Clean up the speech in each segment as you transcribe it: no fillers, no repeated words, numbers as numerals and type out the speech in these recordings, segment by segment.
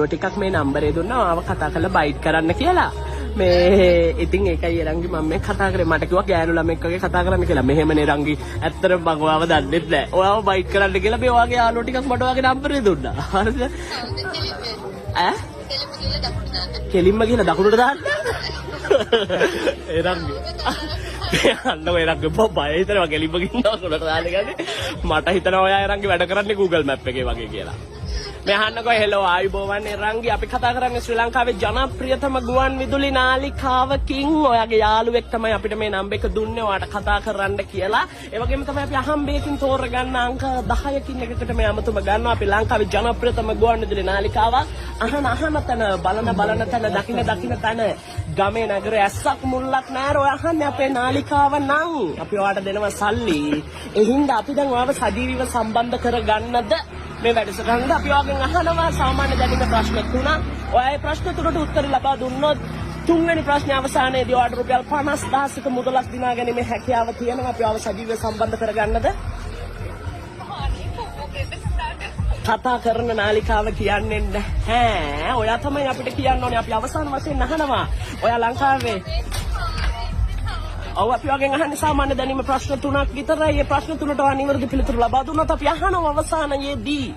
ටිකක් මේ නම්බරේ දුන්නා ආව කතා කරලා බයිට් කරන්න කියලා. මේ ඉතින් ඒකයි රංගි මම මේ කතා කරේ මට කිව්වා ගෑනු ළමෙක් වගේ කතා කරන්න කියලා. මෙහෙමනේ රංගි ඇත්තටම මගවාව දන්නෙත් නැහැ. ඔයාව බයිට් කරන්න කියලා මේ වගේ යාළුවෝ ටිකක් මට වගේ නම්බරේ දුන්නා. හරිද? ඈ? කෙලින්ම ගිහලා දකුණට දාන්න. ඒ රංගි. අන්න ඔය රංගි බය හිතනවා කෙලින්ම ගිහින් දකුණට දාන්න ගන්නේ. මට හිතනවා ඔයා රංගි වැඩ කරන්නේ Google Map එකේ වගේ කියලා. මේ අහන්නකෝ හෙලෝ ආයුබෝවන් රංගි අපි කතා කරන්නේ ශ්‍රී ලංකාවේ ජනප්‍රියතම ගුවන් විදුලි නාලිකාවකින් ඔයාගේ යාළුවෙක් තමයි අපිට මේ නම්බර් එක දුන්නේ ඔයාට කතා කරන්න කියලා. ඒ වගේම තමයි අපි අහම්බයකින් තෝරගන්න අංක 10කින් එකකට මේ අමතුම ගන්නවා. අපි ලංකාවේ ජනප්‍රියතම ගුවන් විදුලි නාලිකාව අහන තැන බලන තැන දකින තැන ගමේ නගරේ ඇස්සක් මුල්ලක් නෑර ඔය අහන්නේ අපේ නාලිකාව නම් අපි ඔයාට දෙනවා සල්ලි. ඒ හින්දා අපි දැන් ඔයාව සජීවීව සම්බන්ධ කරගන්නද මේ වැඩසටහනට අපි ඔයගෙන් අහනවා සාමාන්‍ය දැනෙන ප්‍රශ්න තුනක්. ඔයා ඒ ප්‍රශ්න තුනට උත්තර ලබා දුන්නොත් තුන්වෙනි ප්‍රශ්නේ අවසානයේදී ඔයාලට රුපියල් 50000ක මුදලක් දිනා ගැනීමේ හැකියාව තියෙනවා. අපි ඔයාව සජීවීව සම්බන්ධ කරගන්නද? කතා කරන නාලිකාව කියන්නේ නැහැ. ඔයා තමයි අපිට කියන්න ඕනේ. අපි අවසාන වශයෙන් අහනවා. ඔයා ලංකාවේ ඔව් අපි වගේ අහන්නේ සාමාන්‍ය දැනීම ප්‍රශ්න තුනක් විතරයි. මේ ප්‍රශ්න තුනට ඔයා නිවැරදි පිළිතුරු ලබා දුන්නොත් අපි අහනවා අවසානයේදී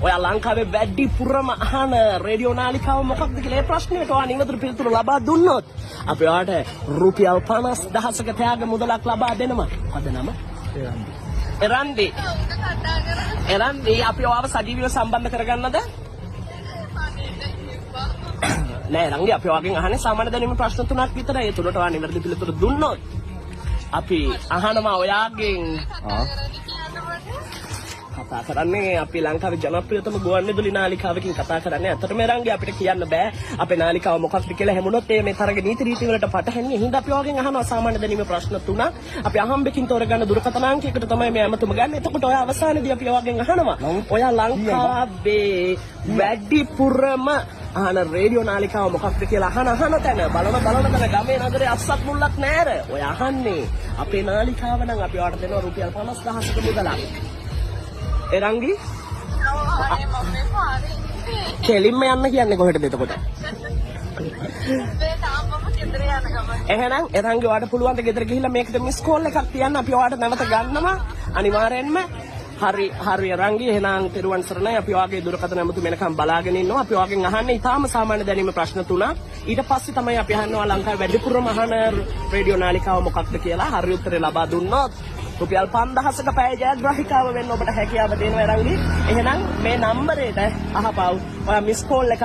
ඔයා ලංකාවේ වැඩිපුරම අහන රේඩියෝ නාලිකාව මොකක්ද කියලා. ඒ ප්‍රශ්නෙට ඔයා නිවැරදි පිළිතුරු ලබා දුන්නොත් අපි ඔයාට රුපියල් 50000ක ත්‍යාග මුදලක් ලබා දෙනවා. මොකද නම? එරන්දි. එරන්දි අපි ඔයාව සජීවීව සම්බන්ධ කරගන්නද? නෑ රංගි අපි ඔයාගෙන් අහන්නේ සාමාන්‍ය දැනීම ප්‍රශ්න තුනක් විතරයි. ඒ තුනට ඔයා නිවැරදි පිළිතුරු දුන්නොත් අපි අහනවා ඔයාගෙන් කතා කරන්නේ අපි ලංකාවේ ජනප්‍රියතම ගුවන් විදුලි නාලිකාවකින් කතා කරන්නේ. අතට මේ රංගි අපිට කියන්න බෑ අපේ නාලිකාව මොකක්ද කියලා. හැමුණොත් මේ තරග නීති රීති වලට පටහැන්නේ. හින්දා අපි ඔයාගෙන් අහනවා සාමාන්‍ය දැනීම ප්‍රශ්න තුනක්. අපි අහම්බෙකින් තෝරගන්න දුරකථන අංකයකට තමයි මේ අමතුම ගන්න. එතකොට ඔයා අවසානයේදී අපි ඔයාගෙන් අහනවා ඔයා ලංකාවේ වැඩිපුරම අහන රේඩියෝ නාලිකාව මොකක්ද කියලා අහන තැන බලන තැන ගමේ නගරේ අස්සක් මුල්ලක් නෑර. ඔය අහන්නේ අපේ නාලිකාව නම් අපි ඔයාලට දෙනවා රුපියල් 50000ක මුදලක්. එරංගි කෙලින්ම යන්න කියන්නේ කොහෙටද එතකොට? එහෙනම් එරංගි ඔයාලට පුළුවන් ද ගෙදර ගිහිල්ලා මේකට මිස් කෝල් එකක් තියන්න. අපි ඔයාලට නැවත ගන්නවා අනිවාර්යෙන්ම. හරි රංගි එහෙනම් පෙරුවන් සරණයි. අපි ඔයාගේ දුරකථන ඇමතුම වෙනකම් බලාගෙන ඉන්නවා. අපි ඔයාගෙන් අහන්නේ ඊටාම සාමාන්‍ය දැනීම ප්‍රශ්න තුනක්. ඊට පස්සේ තමයි අපි අහනවා ලංකාවේ වැඩිපුරම අහන රේඩියෝ නාලිකාව මොකක්ද කියලා. හරි උත්තරේ ලබා දුන්නොත් රුපියල් 5000ක පැය ජයග්‍රාහිකාව වෙන්න ඔබට හැකියාව දෙනවා රංගි. එහෙනම් මේ නම්බරේට අහපව් ඔයා මිස් කෝල් එකක්